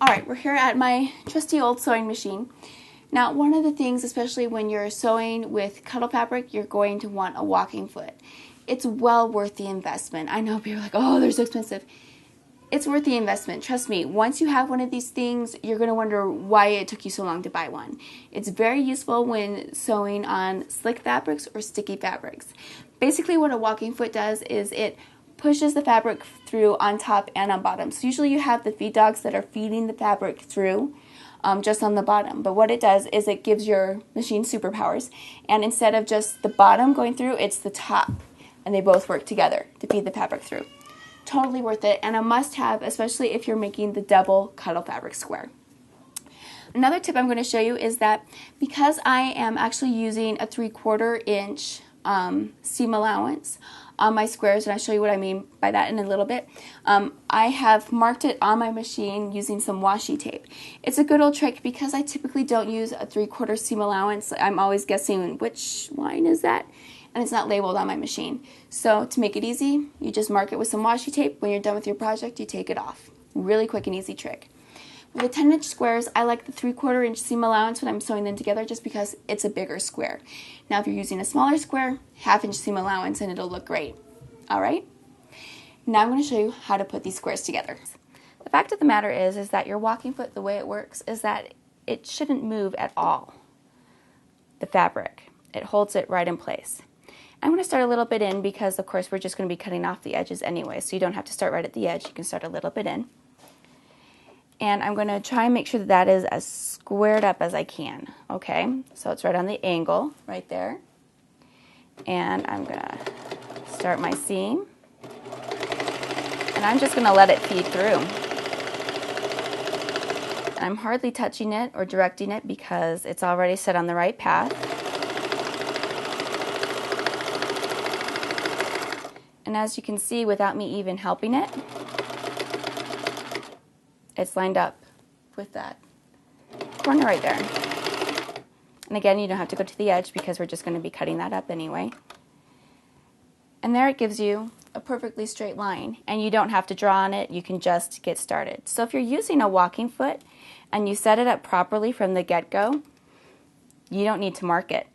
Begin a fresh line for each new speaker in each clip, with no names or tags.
Alright, we're here at my trusty old sewing machine. Now, one of the things, especially when you're sewing with cuddle fabric, you're going to want a walking foot. It's well worth the investment. I know people are like, oh, they're so expensive. It's worth the investment. Trust me, once you have one of these things, you're going to wonder why it took you so long to buy one. It's very useful when sewing on slick fabrics or sticky fabrics. Basically, what a walking foot does is it pushes the fabric through on top and on bottom. So usually you have the feed dogs that are feeding the fabric through just on the bottom. But what it does is it gives your machine superpowers. And instead of just the bottom going through, it's the top. And they both work together to feed the fabric through. Totally worth it, and a must-have, especially if you're making the double cuddle fabric square. Another tip I'm going to show you is that because I am actually using a 3/4 inch seam allowance on my squares, and I'll show you what I mean by that in a little bit, I have marked it on my machine using some washi tape. It's a good old trick because I typically don't use a 3/4 seam allowance. I'm always guessing which line is that, and it's not labeled on my machine. So to make it easy, you just mark it with some washi tape. When you're done with your project, you take it off. Really quick and easy trick. With the 10-inch squares, I like the 3/4 inch seam allowance when I'm sewing them together just because it's a bigger square. Now if you're using a smaller square, 1/2 inch seam allowance and it'll look great. Alright? Now I'm going to show you how to put these squares together. The fact of the matter is that your walking foot, the way it works, is that it shouldn't move at all. The fabric. It holds it right in place. I'm going to start a little bit in because, of course, we're just going to be cutting off the edges anyway, so you don't have to start right at the edge. You can start a little bit in. And I'm going to try and make sure that that is as squared up as I can, okay? So it's right on the angle, right there. And I'm going to start my seam. And I'm just going to let it feed through. And I'm hardly touching it or directing it because it's already set on the right path. And as you can see, without me even helping it, it's lined up with that corner right there. And again, you don't have to go to the edge because we're just going to be cutting that up anyway. And there it gives you a perfectly straight line. And you don't have to draw on it, you can just get started. So if you're using a walking foot and you set it up properly from the get-go, you don't need to mark it.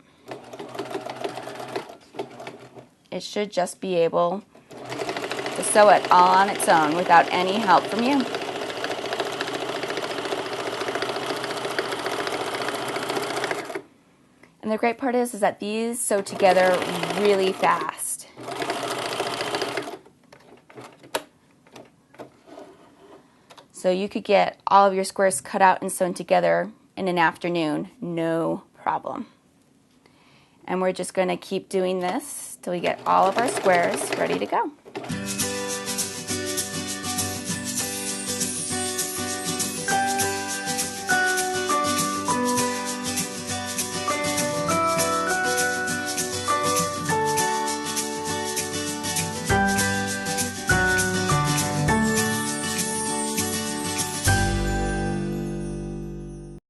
It should just be able to sew it all on its own without any help from you. And the great part is that these sew together really fast. So you could get all of your squares cut out and sewn together in an afternoon, no problem. And we're just going to keep doing this till we get all of our squares ready to go.